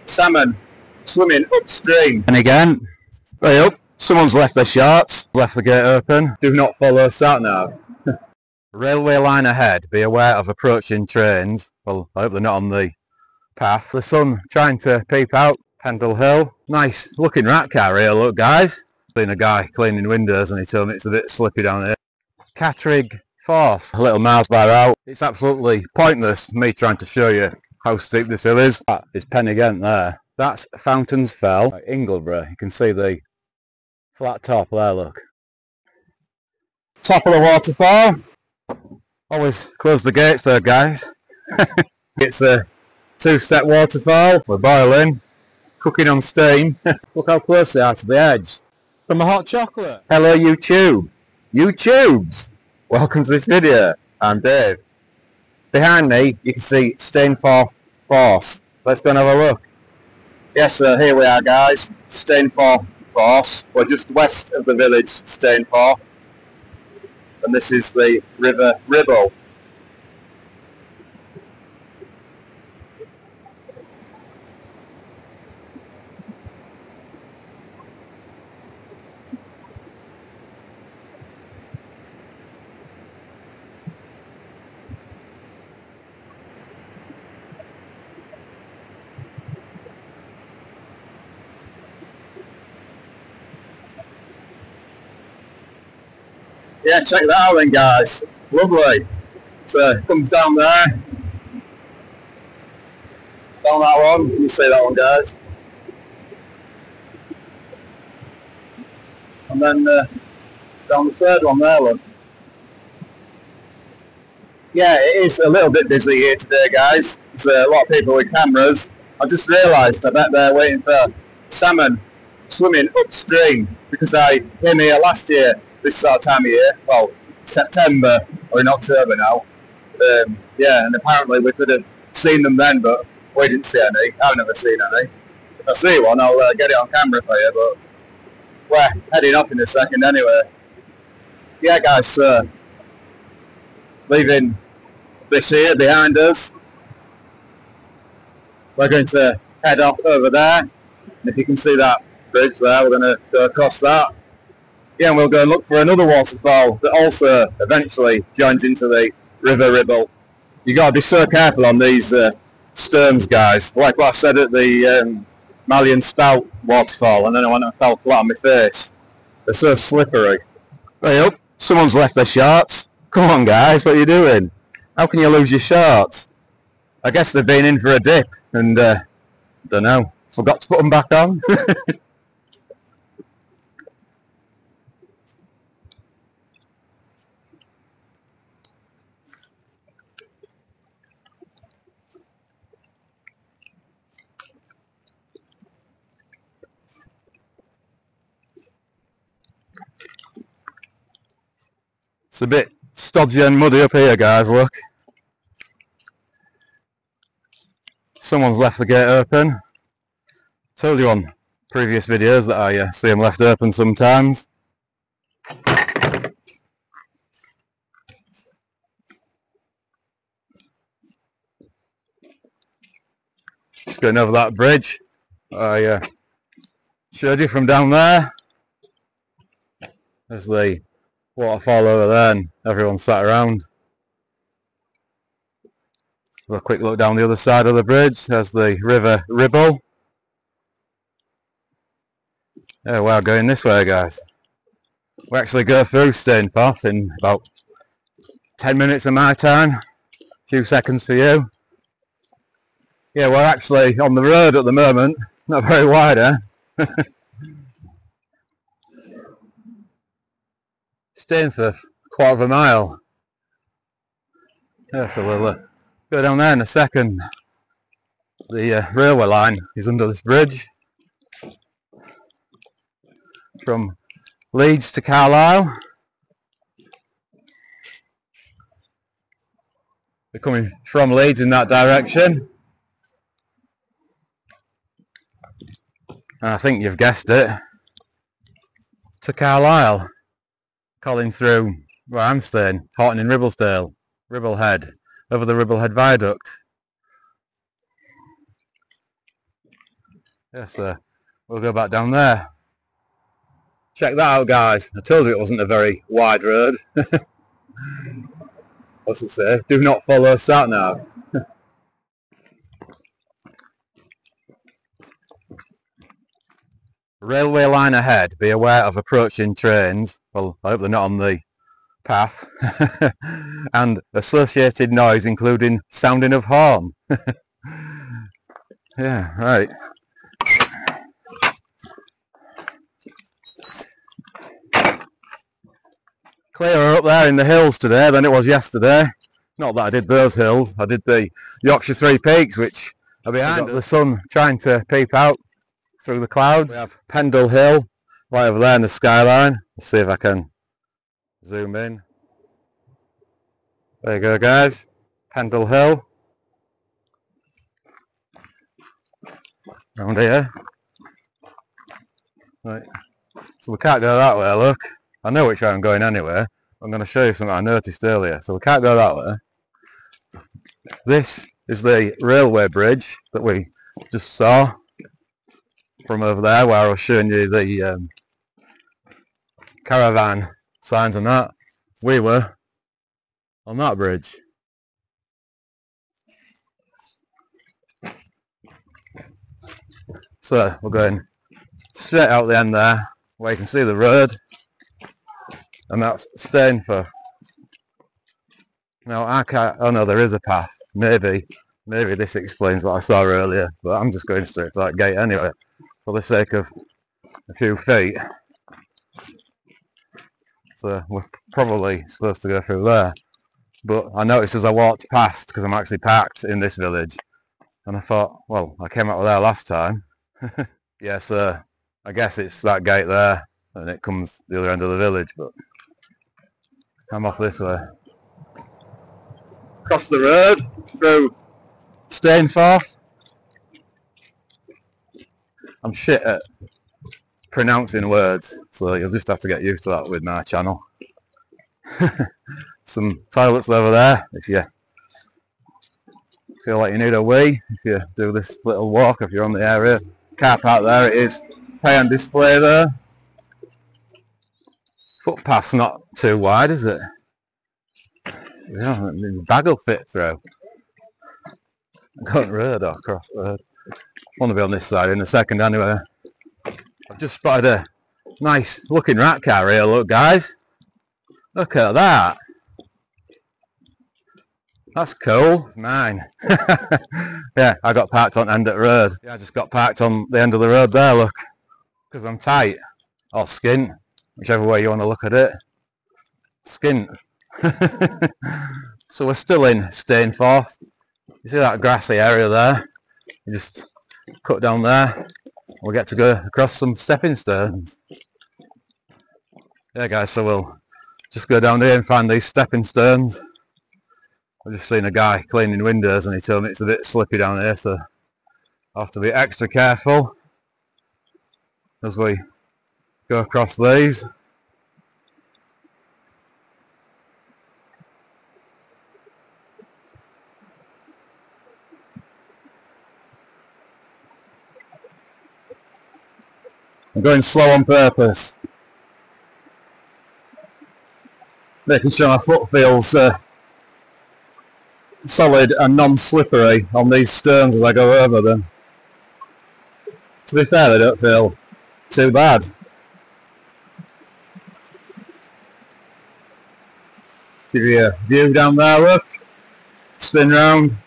salmon swimming upstream. And again, way up, someone's left their shorts, left the gate open. Do not follow sat nav. Railway line ahead, be aware of approaching trains. Well, I hope they're not on the path. The sun trying to peep out. Pendle Hill. Nice looking rat car here, look guys. Seen a guy cleaning windows and he told me it's a bit slippy down here. Catrigg Force, a little Mars bar out. It's absolutely pointless me trying to show you how steep this hill is. That is Pennygent there. That's Fountains Fell, Ingleborough. You can see the flat top there, look. Top of the waterfall. Always close the gates there, guys. It's a two-step waterfall. We're boiling, cooking on steam. Look how close they are to the edge. From a hot chocolate. Hello YouTube. YouTubes. Welcome to this video. I'm Dave. Behind me you can see Stainforth Force. Let's go and have a look. Yes sir, here we are guys. Stainforth Force. We're just west of the village Stainforth. And this is the River Ribble. Yeah, check that out then guys. Lovely. So it comes down there. Down that one. You see that one guys. And then down the third one there, look. Yeah, it is a little bit busy here today guys. There's a lot of people with cameras. I just realised I bet they're waiting for salmon swimming upstream because I came here last year. This sort of time of year, well, September or in October now. Yeah, and apparently we could have seen them then, but we didn't see any. I've never seen any. If I see one, I'll get it on camera for you, but we're heading off in a second anyway. Yeah, guys, leaving this here behind us. We're going to head off over there. And if you can see that bridge there, we're going to go across that. Yeah, and we'll go and look for another waterfall that also eventually joins into the River Ribble. You got to be so careful on these stones, guys. Like what I said at the Mallion Spout waterfall, and then when I fell flat on my face. They're so slippery. Hey up, someone's left their shorts. Come on, guys, what are you doing? How can you lose your shorts? I guess they've been in for a dip, and don't know, forgot to put them back on. It's a bit stodgy and muddy up here, guys, look. Someone's left the gate open. Told you on previous videos that I see them left open sometimes. Just going over that bridge I showed you from down there. There's the waterfall over there and everyone sat around. Have a quick look down the other side of the bridge. There's the River Ribble. Yeah, we're going this way guys. We actually go through Stainforth in about 10 minutes of my time. A few seconds for you. Yeah, we're actually on the road at the moment. Not very wide, eh? Stainforth, quarter of a mile. Yeah, so we'll go down there in a second. The railway line is under this bridge from Leeds to Carlisle. We're coming from Leeds in that direction. And I think you've guessed it, to Carlisle. Calling through where I'm staying, Horton in Ribblesdale, Ribblehead, over the Ribblehead Viaduct. Yeah, so we'll go back down there. Check that out, guys. I told you it wasn't a very wide road. What's it say? Do not follow sat nav. Railway line ahead. Be aware of approaching trains. Well, I hope they're not on the path. And associated noise including sounding of horn. Yeah, right. Clearer up there in the hills today than it was yesterday. Not that I did those hills, I did the Yorkshire Three Peaks, which are behind the sun trying to peep out through the clouds. We have Pendle Hill right over there in the skyline. Let's see if I can zoom in. There you go, guys. Pendle Hill. Round here. Right. So we can't go that way, look. I know which way I'm going anyway. I'm going to show you something I noticed earlier. So we can't go that way. This is the railway bridge that we just saw from over there, where I was showing you the caravan signs and that. We were on that bridge. So we're going straight out the end there, where you can see the road, and that's Stainforth. Now I can't, oh no, there is a path. Maybe this explains what I saw earlier, but I'm just going straight to that gate anyway, for the sake of a few feet. So we're probably supposed to go through there. But I noticed as I walked past, because I'm actually parked in this village, and I thought, well, I came out of there last time. Yeah, so I guess it's that gate there, and it comes the other end of the village, but I'm off this way. Across the road, through Stainforth. I'm shit at pronouncing words, so you'll just have to get used to that with my channel. Some toilets over there, if you feel like you need a wee, if you do this little walk, if you're on the area. Car park there, it is. Pay on display there. Footpath's not too wide, is it? Yeah, the bag will fit through. Going road or cross road. I want to be on this side in a second anyway. I've just spotted a nice looking rat car here, look guys. Look at that. That's cool. It's mine. Yeah, I got parked on the end of the road. Yeah, I just got parked on the end of the road there, look. Because I'm tight. Or skint. Whichever way you want to look at it. Skint. So we're still in Stainforth. You see that grassy area there? You just cut down there. We'll get to go across some stepping stones. Yeah guys, so we'll just go down here and find these stepping stones. I've just seen a guy cleaning windows and he told me it's a bit slippy down here, so I'll have to be extra careful as we go across these. I'm going slow on purpose, making sure my foot feels solid and non-slippery on these stones as I go over them. To be fair, they don't feel too bad. Give you a view down there, look. Spin round.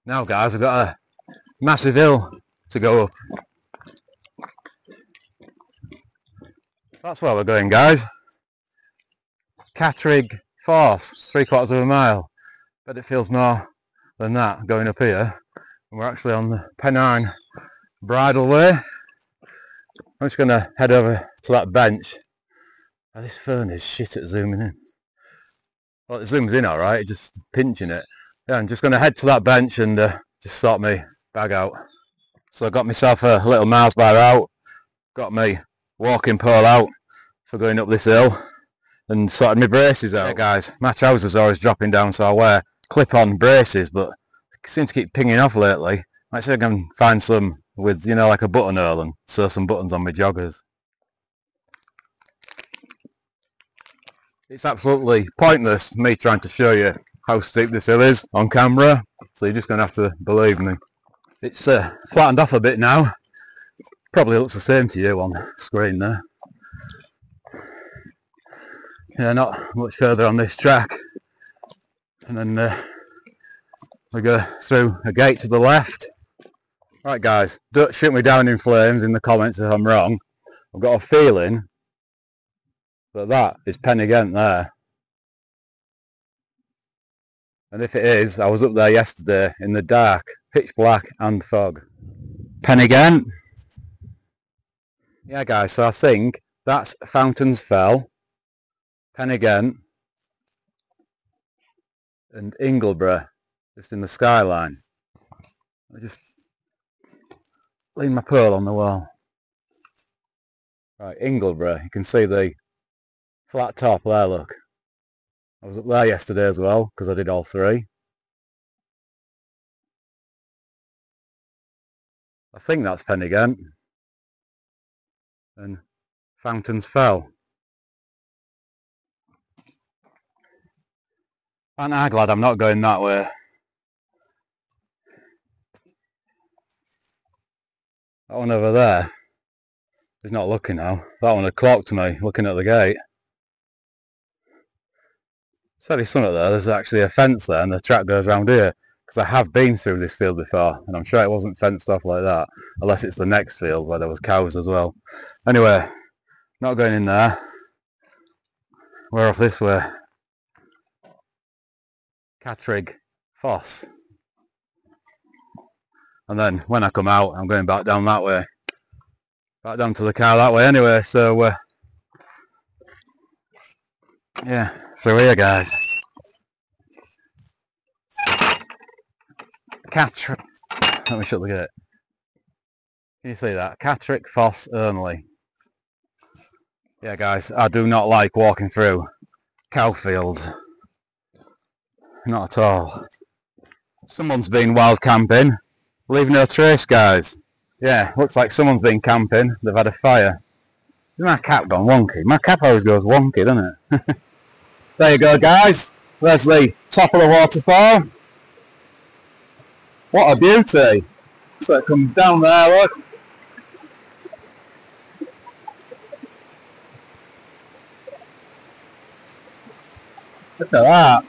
Now guys, we've got a massive hill to go up. That's where we're going guys. Catrigg Force, 3/4 of a mile. But it feels more than that going up here. And we're actually on the Pennine Bridleway. I'm just going to head over to that bench Oh, this phone is shit at zooming in. Well, it zooms in alright, just pinching it. Yeah, I'm just going to head to that bench and just sort my bag out. So I got myself a little Mars bar out, got my walking pole out for going up this hill, and sorted my braces out. Yeah guys, my trousers are always dropping down, so I wear clip-on braces, but they seem to keep pinging off lately. Might see if I can find some with, you know, like a buttonhole and sew some buttons on my joggers. It's absolutely pointless me trying to show you how steep this hill is on camera, so you're just going to have to believe me. It's flattened off a bit now. Probably looks the same to you on screen there. Yeah, not much further on this track. And then we go through a gate to the left. Right guys, don't shoot me down in flames in the comments if I'm wrong. I've got a feeling that that is Pen-y-ghent there. And if it is, I was up there yesterday in the dark, pitch black and fog. Pen-y-ghent. Yeah guys, so I think that's Fountains Fell, Pen-y-ghent and Ingleborough, just in the skyline. I just lean my pole on the wall. Right, Ingleborough, you can see the flat top there, look. I was up there yesterday as well, because I did all three. I think that's Pen-y-ghent. And Fountains Fell. Aren't I glad I'm not going that way? That one over there, he's not looking now. That one had clocked me, looking at the gate. Said he's something there, there's actually a fence there and the track goes round here. Because I have been through this field before, and I'm sure it wasn't fenced off like that. Unless it's the next field where there was cows as well. Anyway, not going in there. We're off this way. Catrigg Force. And then when I come out, I'm going back down that way. Back down to the car that way anyway, so yeah, through here guys. Catrigg, let me shut the gate. Can you see that? Catrigg Force only. Yeah guys, I do not like walking through cow fields. Not at all. Someone's been wild camping. Leave no trace guys. Yeah, looks like someone's been camping. They've had a fire. Has my cap gone wonky? My cap always goes wonky, doesn't it? There you go guys. There's the top of the waterfall. What a beauty. So it comes down there, look. Look at that.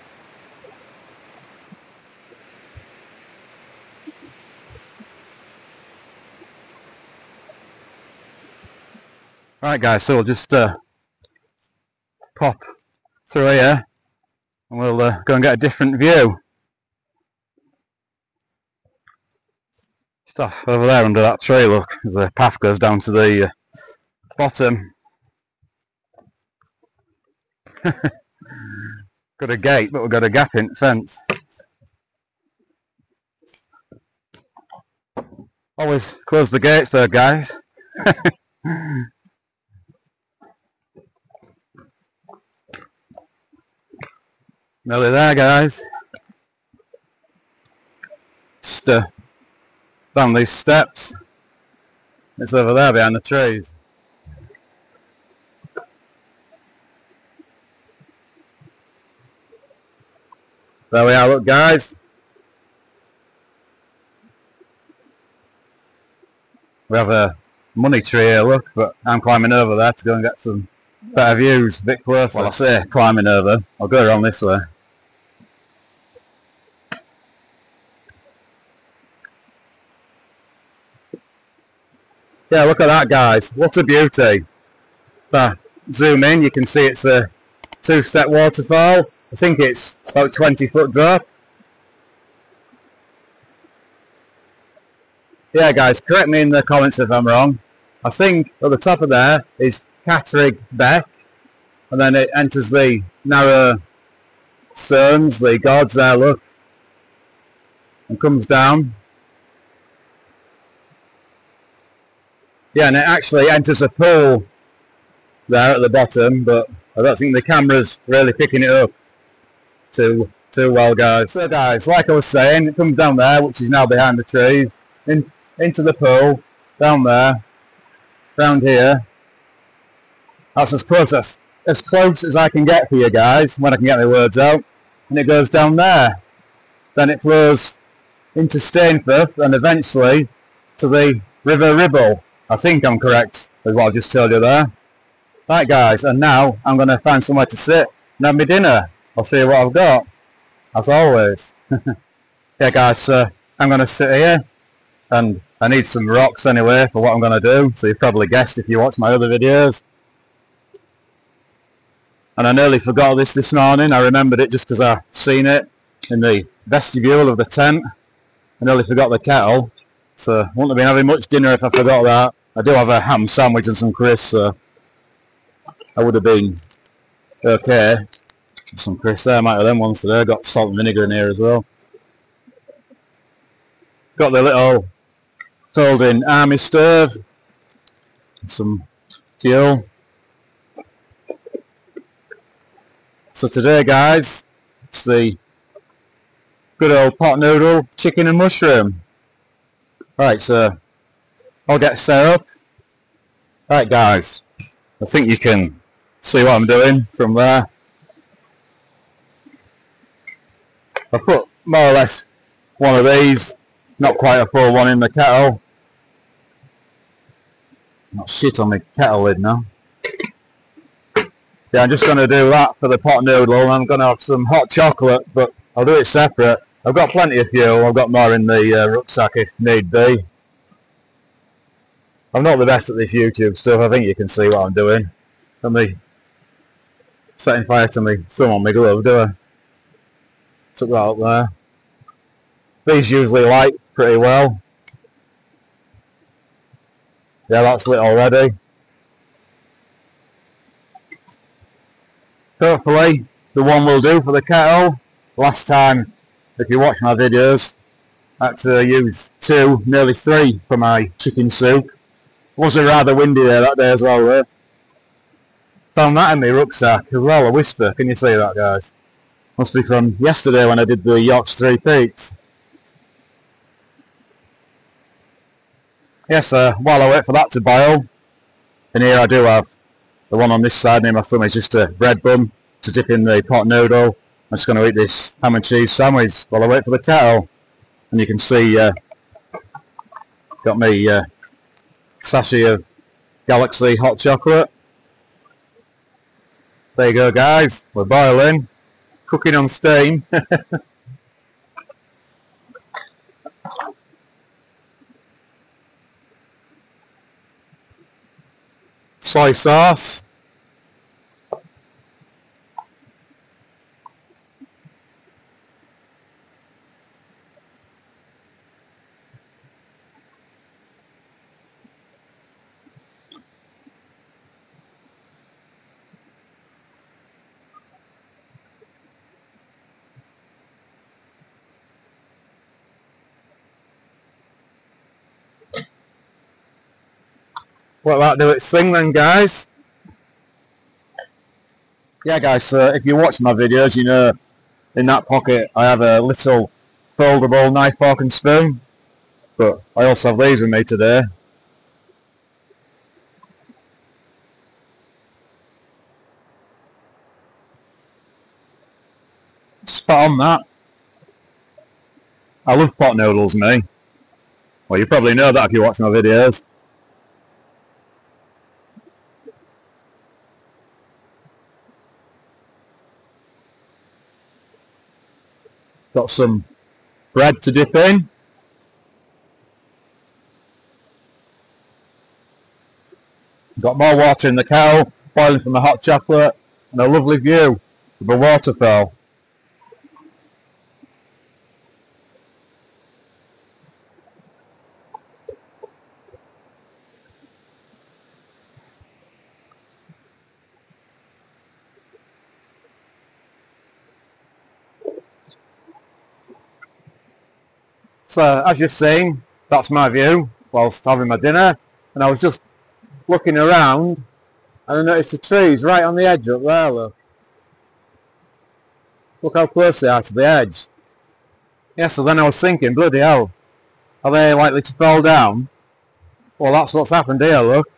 Right guys, so we'll just pop through here and we'll go and get a different view. Just off over there under that tree, look, the path goes down to the bottom. Got a gate, but we've got a gap in the fence. Always close the gates there guys. Nearly there guys. Just down these steps. It's over there behind the trees. There we are, look guys. We have a money tree here, look, but I'm climbing over there to go and get some better views, a bit closer. Well, I say climbing over, I'll go around this way. Yeah, look at that guys, what a beauty. Zoom in, you can see it's a two-step waterfall. I think it's about 20-foot drop. Yeah guys, correct me in the comments if I'm wrong. I think at the top of there is Catrigg Beck, and then it enters the narrow stones, the gorge there, look, and comes down. Yeah, and it actually enters a pool there at the bottom, but I don't think the camera's really picking it up too well, guys. So guys, like I was saying, it comes down there, which is now behind the trees, into the pool, down there, round here. That's as close as I can get for you guys, when I can get my words out. And it goes down there. Then it flows into Stainforth and eventually to the River Ribble. I think I'm correct with what I've just told you there. Right guys, and now I'm going to find somewhere to sit and have my dinner. I'll show you what I've got, as always. Yeah guys, so I'm going to sit here, and I need some rocks anyway for what I'm going to do, so you've probably guessed if you watch my other videos. And I nearly forgot this morning. I remembered it just because I've seen it in the vestibule of the tent. I nearly forgot the kettle, so I wouldn't have been having much dinner if I forgot that. I do have a ham sandwich and some crisps, so I would have been okay. Some crisps there, might have them ones today. Got salt and vinegar in here as well. Got the little folding army stove, some fuel. So today guys, it's the good old pot noodle, chicken and mushroom. Right, so I'll get set up. Right guys, I think you can see what I'm doing from there. I put more or less one of these, not quite a full one, in the kettle. Not shit on the kettle lid now. Yeah, I'm just going to do that for the pot noodle, and I'm going to have some hot chocolate, but I'll do it separate. I've got plenty of fuel. I've got more in the rucksack if need be. I'm not the best at this YouTube stuff. I think you can see what I'm doing. And me setting fire to me thumb on my glove, do I? Took that up there. These usually light pretty well. Yeah, that's lit already. Hopefully the one will do for the kettle. Last time, if you watch my videos, I had to use 2, nearly 3 for my chicken soup. It was rather windy there that day as well though. Found that in my rucksack as well, a whisper. Can you see that guys? Must be from yesterday when I did the Yorkshire 3 Peaks. Yes, while I wait for that to boil, and here I do have the one on this side near my thumb is just a bread bun to dip in the pot noodle. I'm just going to eat this ham and cheese sandwich while I wait for the kettle. And you can see, got me sachet of Galaxy hot chocolate. There you go guys, we're boiling, cooking on steam. Soy sauce. Let that do its thing then guys. Yeah guys, so if you watch my videos, you know in that pocket I have a little foldable knife, fork and spoon, but I also have these with me today. Spot on that. I love pot noodles, me. Well, you probably know that if you watch my videos. Got some bread to dip in. Got more water in the kettle, boiling from the hot chocolate, and a lovely view of a waterfall. So as you've seen, that's my view whilst having my dinner, and I was just looking around and I noticed the trees right on the edge up there. Look how close they are to the edge. Yeah, so then I was thinking, bloody hell, are they likely to fall down? Well, that's what's happened here, look.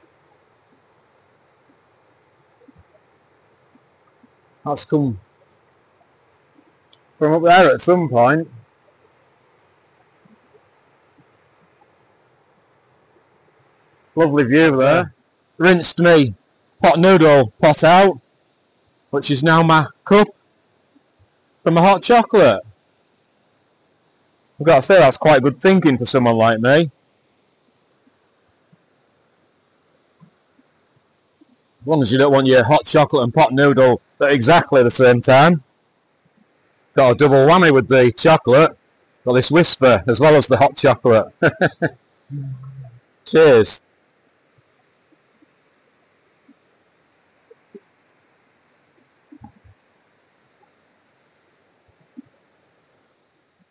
That's come from up there at some point. Lovely view there. Rinsed me hot noodle pot out, which is now my cup for my hot chocolate. I've got to say, that's quite good thinking for someone like me. As long as you don't want your hot chocolate and pot noodle at exactly the same time. Got a double whammy with the chocolate. Got this whisper as well as the hot chocolate. Cheers.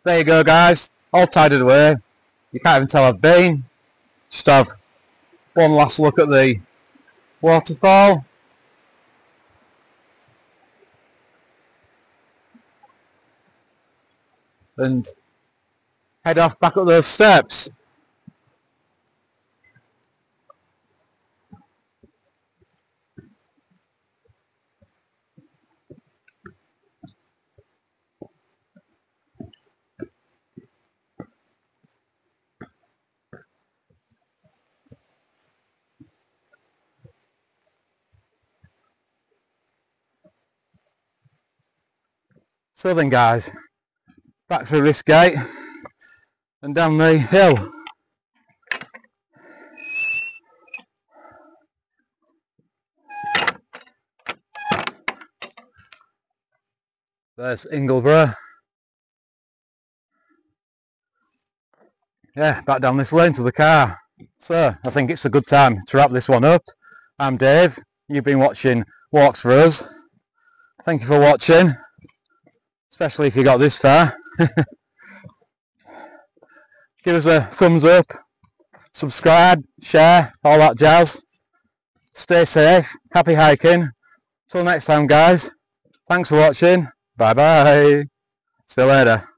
There you go, guys. All tidied away. You can't even tell I've been. Just have one last look at the waterfall. And head off back up those steps. So then, guys, back through this gate and down the hill. There's Ingleborough. Yeah, back down this lane to the car. So, I think it's a good time to wrap this one up. I'm Dave. You've been watching Walks for Us. Thank you for watching, especially if you got this far. Give us a thumbs up, subscribe, share, all that jazz. Stay safe, happy hiking. Till next time, guys. Thanks for watching. Bye bye. See you later.